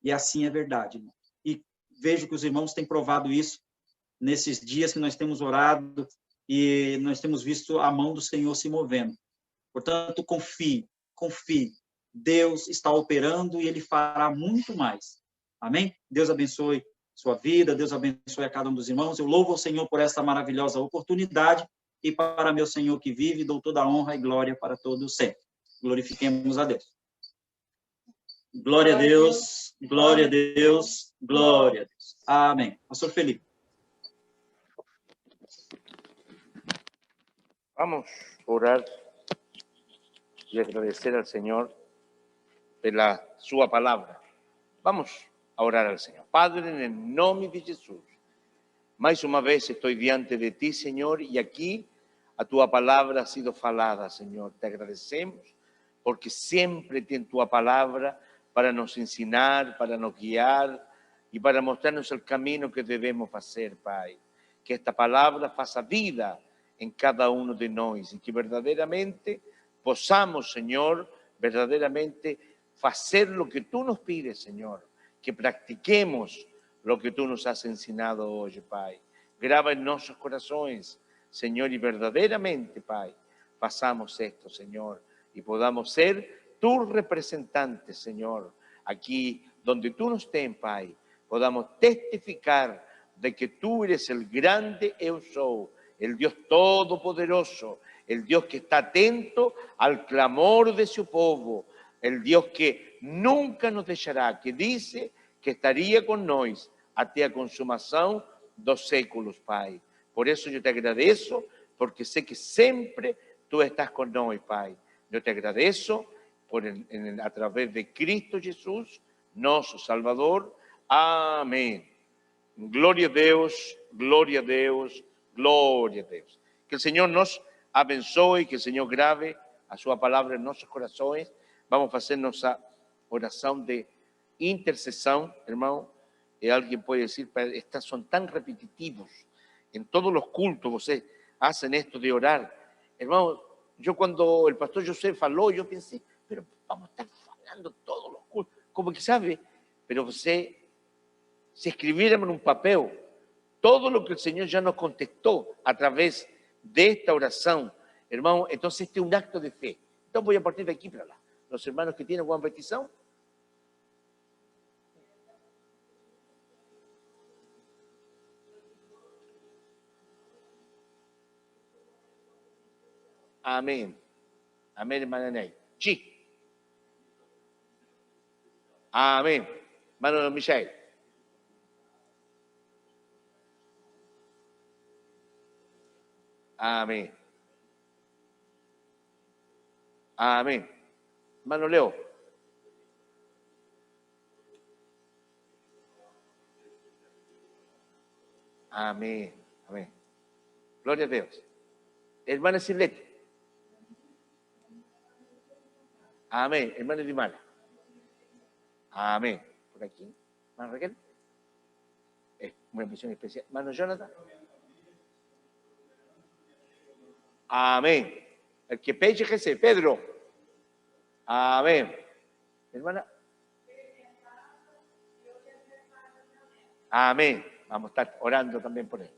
E assim é verdade, irmão. E vejo que os irmãos têm provado isso nesses dias que nós temos orado e nós temos visto a mão do Senhor se movendo. Portanto, confie. Deus está operando e Ele fará muito mais. Amém? Deus abençoe sua vida, Deus abençoe a cada um dos irmãos. Eu louvo ao Senhor por esta maravilhosa oportunidade e para meu Senhor que vive, dou toda a honra e glória para todos sempre. Glorifiquemos a Deus. Glória a Deus, glória a Deus, glória a Deus. Amém. Pastor Felipe. Vamos orar y agradecer al Señor pela sua palavra. Vamos a orar al Señor. Padre, en el nombre de Jesús, mais uma vez estoy diante de ti, Señor, y aquí a tua palavra ha sido falada, Señor. Te agradecemos porque siempre tienes tua palavra para nos ensinar, para nos guiar y para mostrarnos el camino que debemos hacer, Pai. Que esta palavra faça vida en cada uno de nós y que verdaderamente possamos, Señor, verdaderamente hacer lo que tú nos pides, Señor. Que practiquemos lo que tú nos has ensinado hoy, Pai. Grava en nuestros corazones, Señor, y verdaderamente, Pai, pasamos esto, Señor, y podamos ser tus representantes, Señor, aquí donde tú nos ten, Pai, podamos testificar de que tú eres el grande eu sou, el Dios todopoderoso, el Dios que está atento al clamor de su pueblo, el Dios que nunca nos dejará, que dice que estaría con nosotros hasta a consumação dos séculos, Pai. Por eso yo te agradezco, porque sé que siempre tú estás con nosotros, Pai. Yo te agradezco a través de Cristo Jesús, nuestro Salvador. Amén. Gloria a Dios, gloria a Dios, gloria a Dios. Que el Señor nos abençoe, que el Señor grave a su palabra en nuestros corazones. Vamos a hacer nuestra oración de intercesión, hermano. Y alguien puede decir, estas son tan repetitivos. En todos los cultos, ustedes hacen esto de orar. Hermano, yo cuando el pastor José faló, yo pensé, pero vamos a estar hablando todos los cultos. Como que sabe, pero usted, si escribiéramos en un papel todo lo que el Señor ya nos contestó a través de esta oración, hermano, entonces este es un acto de fe. Entonces voy a partir de aquí para allá. Los hermanos que tienen alguna petición. Amén. Amén, hermana Ney. Sí. Amén. Hermano Michel. Amén. Amén. Hermano Leo. Amén. Amén. Gloria a Dios. Hermana Silete. Amén. Hermana Dimara. Amén. Por aquí. Hermano Raquel. Una misión especial. Hermano Jonathan. Amén. El que peche Jesús. Pedro. Amén. Hermana. Amén. Vamos a estar orando también por él.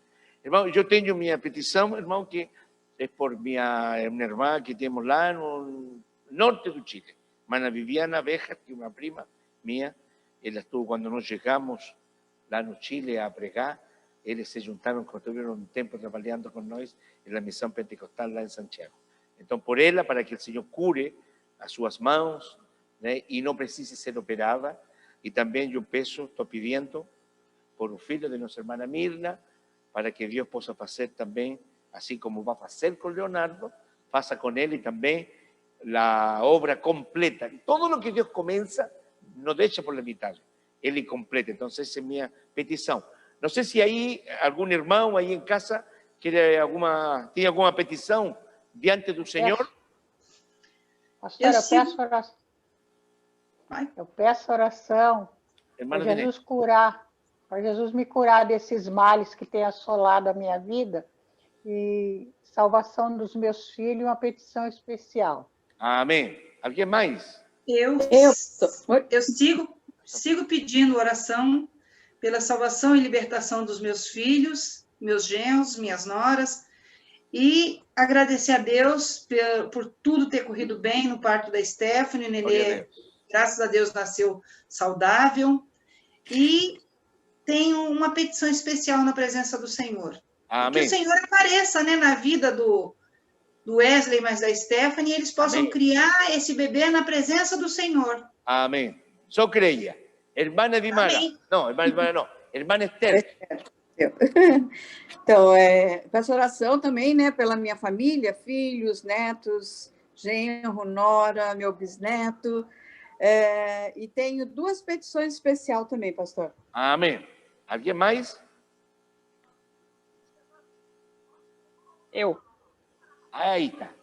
Hermano, yo tengo mi petición, hermano, que es por una hermana que tenemos lá en el norte de Chile. Hermana Viviana Bejas, que es una prima mía. Ella estuvo cuando nos llegamos lá en Chile a pregar. Ellos se juntaron, cuando tuvieron un tiempo trabajando con nosotros en la misión pentecostal lá en Santiago. Entonces, por ella, para que el Señor cure a sus manos, ¿no? Y no precise ser operada. Y también yo estoy pidiendo por un filho de nuestra hermana Mirna, para que Dios pueda hacer también, así como va a hacer con Leonardo, pasa con él y también la obra completa. Todo lo que Dios comienza, no deja por la mitad, él y completa. Entonces, esa es mi petición. No sé si hay algún hermano ahí en casa tiene alguna petición diante del Señor. Pastor, eu peço oração para Jesus curar, para Jesus me curar desses males que tem assolado a minha vida e salvação dos meus filhos, uma petição especial. Amém. Alguém mais? Eu sigo pedindo oração pela salvação e libertação dos meus filhos, meus genros, minhas noras, e agradecer a Deus por tudo ter corrido bem no parto da Stephanie. O nenê, graças a Deus, nasceu saudável. E tenho uma petição especial na presença do Senhor. Amém. Que o Senhor apareça, né, na vida do Wesley, mas da Stephanie, e eles possam criar esse bebê na presença do Senhor. Amém. Só creia. Hermana Dimara. Não, hermana Dimara não. Hermana Esther. Então, peço oração também, né, pela minha família, filhos, netos, genro, nora, meu bisneto. E tenho duas petições especiais também, pastor. Amém. Alguém mais? Eu. Aí tá.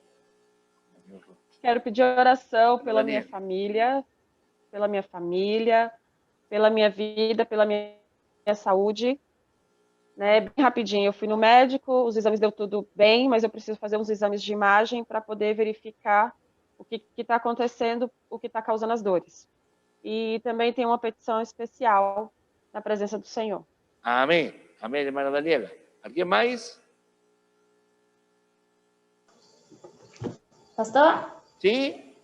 Quero pedir oração pela minha família, pela minha vida, pela minha saúde. Né? Bem rapidinho, eu fui no médico, os exames deu tudo bem, mas eu preciso fazer uns exames de imagem para poder verificar o que está acontecendo, o que está causando as dores. E também tem uma petição especial na presença do Senhor. Amém. Amém, irmã Daniela. Alguém mais? Pastor? Sim?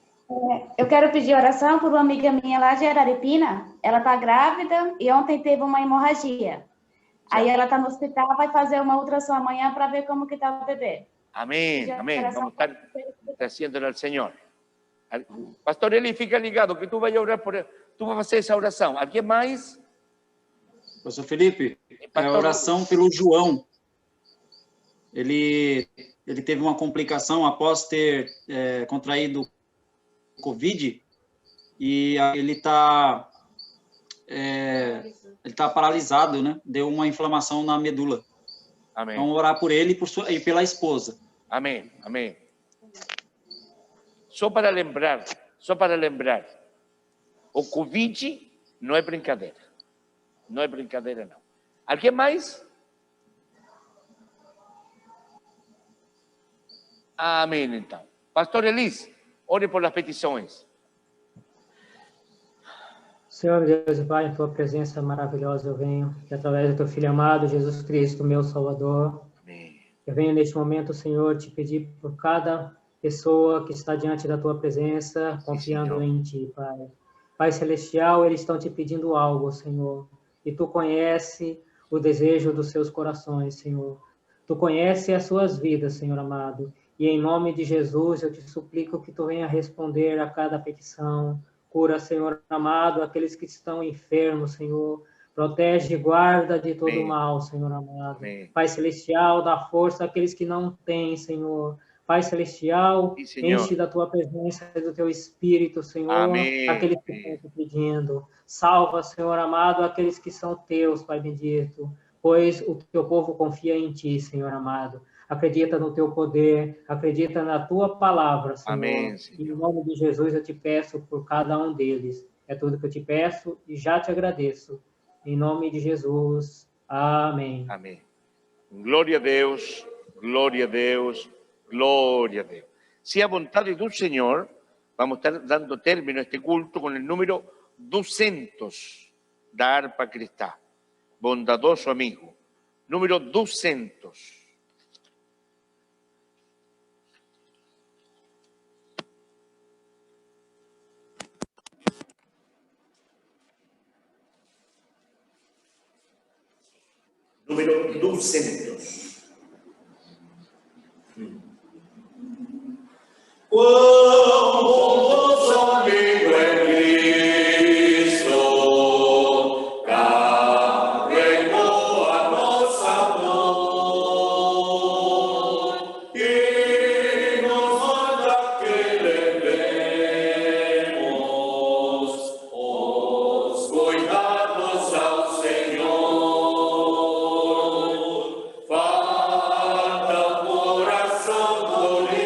Eu quero pedir oração por uma amiga minha lá de Araripina. Ela está grávida e ontem teve uma hemorragia. Aí ela está no hospital, vai fazer uma ultrassom amanhã para ver como que está o bebê. Amém, amém. Vamos estar trazendo ao Senhor. Pastor Eli, fica ligado que tu vai orar por ele. Tu vai fazer essa oração. Alguém mais? Pastor Felipe, a oração pelo João. Ele teve uma complicação após ter contraído Covid e ele está paralisado, né? Deu uma inflamação na medula. Amém. Vamos orar por ele e pela esposa. Amém, amém. Só para lembrar, o Covid não é brincadeira. Não é brincadeira, não. Alguém mais? Amém, então. Pastor Elis, ore por as petições. Senhor Deus e Pai, em tua presença maravilhosa eu venho, que através do teu Filho amado, Jesus Cristo, meu Salvador, Amém. Eu venho neste momento, Senhor, te pedir por cada pessoa que está diante da tua presença, confiando em ti, Pai. Pai Celestial, eles estão te pedindo algo, Senhor, e tu conhece o desejo dos seus corações, Senhor. Tu conhece as suas vidas, Senhor amado, e em nome de Jesus eu te suplico que tu venha responder a cada petição. Cura, Senhor amado, aqueles que estão enfermos, Senhor. Protege e guarda de todo Amém. mal, Senhor amado. Amém. Pai Celestial, dá força àqueles que não têm, Senhor. Pai Celestial, Sim, Senhor. enche da tua presença e do teu Espírito, Senhor, Amém. aqueles que estão te pedindo. Salva, Senhor amado, aqueles que são teus, Pai bendito, pois o teu povo confia em ti, Senhor amado. Acredita no teu poder, acredita na tua palavra, Senhor. Amém, E Senhor. em nome de Jesus eu te peço por cada um deles. É tudo que eu te peço e já te agradeço. Em nome de Jesus. Amém. Amém. Glória a Deus, glória a Deus, glória a Deus. Se a vontade do Senhor, vamos estar dando término a este culto con el número 200 da harpa cristã. Bondadoso amigo. Número 200. Número 200. Quão vosso amigo é Cristo, carregou a nossa dor e nos manda que levemos os cuidados ao Senhor. Falta um coração dorido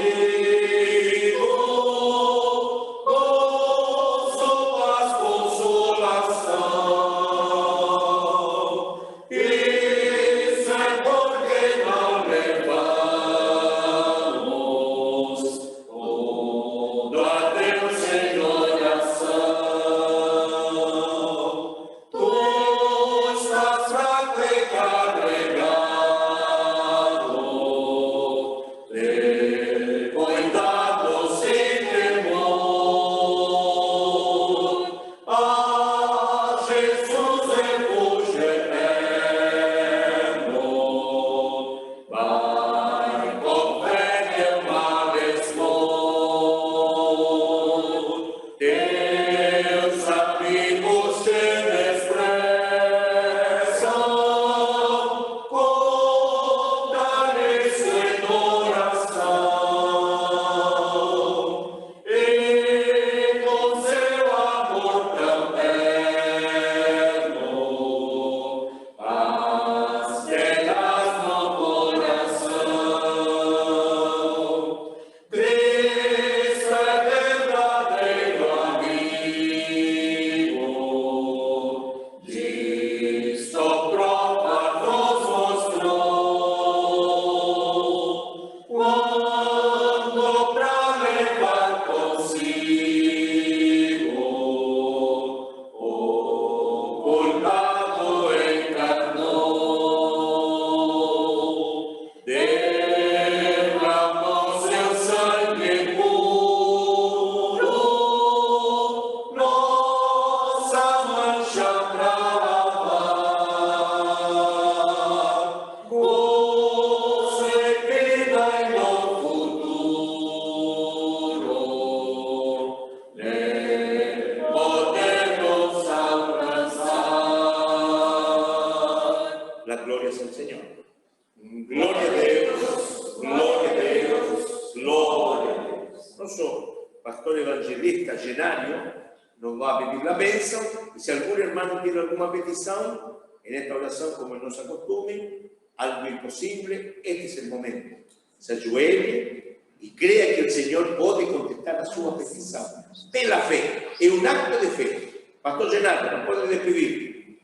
nosso pastor evangelista Genario nos vai pedir a bênção. E se algum irmão tem alguma petição, nesta oração, como é nosso costume, algo impossível, este é o momento. Se ajoelhe e creia que o Senhor pode contestar a sua petição. Pela fé, é um acto de fé. Pastor Genario, não pode despedir.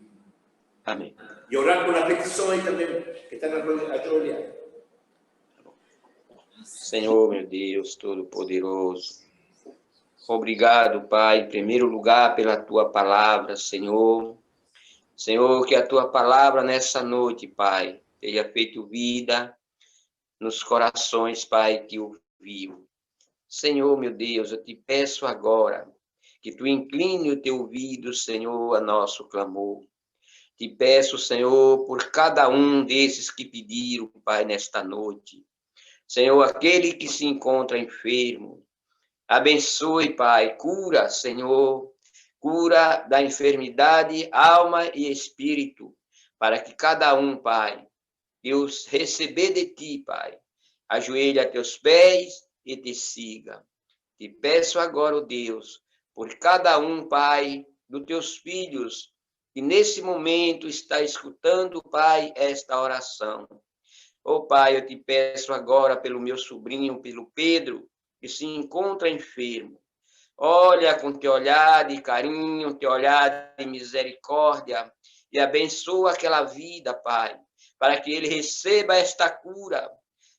Amém. E orar por as petições também que estão ajoelhadas. Senhor, meu Deus Todo-Poderoso, obrigado, Pai, em primeiro lugar, pela Tua palavra, Senhor. Senhor, que a Tua palavra nessa noite, Pai, tenha feito vida nos corações, Pai, que ouviu. Senhor, meu Deus, eu te peço agora que Tu incline o Teu ouvido, Senhor, a nosso clamor. Te peço, Senhor, por cada um desses que pediram, Pai, nesta noite. Senhor, aquele que se encontra enfermo, abençoe, Pai, cura, Senhor, cura da enfermidade, alma e espírito, para que cada um, Pai, Deus, receber de Ti, Pai, ajoelhe a Teus pés e Te siga. Te peço agora, ó Deus, por cada um, Pai, dos Teus filhos, que nesse momento está escutando, Pai, esta oração. Ó Pai, eu te peço agora pelo meu sobrinho, pelo Pedro, que se encontra enfermo. Olha com teu olhar de carinho, teu olhar de misericórdia e abençoa aquela vida, Pai, para que ele receba esta cura,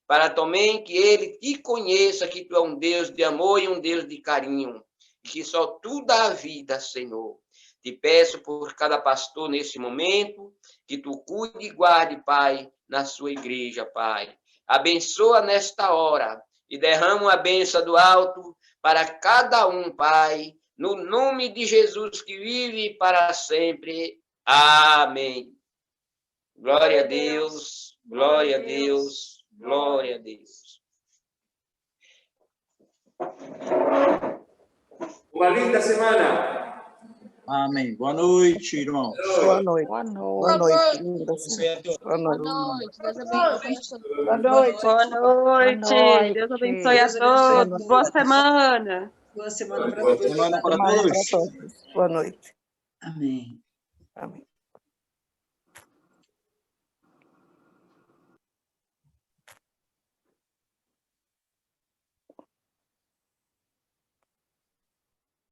para também que ele te conheça que tu é um Deus de amor e um Deus de carinho, e que só tu dá a vida, Senhor. Te peço por cada pastor nesse momento, que tu cuide e guarde, Pai, na sua igreja, Pai. Abençoa nesta hora e derrama a bênção do alto para cada um, Pai, no nome de Jesus que vive para sempre. Amém. Glória a Deus, glória a Deus, glória a Deus. Uma linda semana. Amém. Boa noite, irmão. Boa noite. Boa noite. Boa noite. Linda semana. Boa noite. Deus abençoe. Boa noite. Boa noite. Deus abençoe a todos. Boa semana. Boa semana para Boa todos. semana para Semana todos. para todos. Boa noite. Amém. Amém.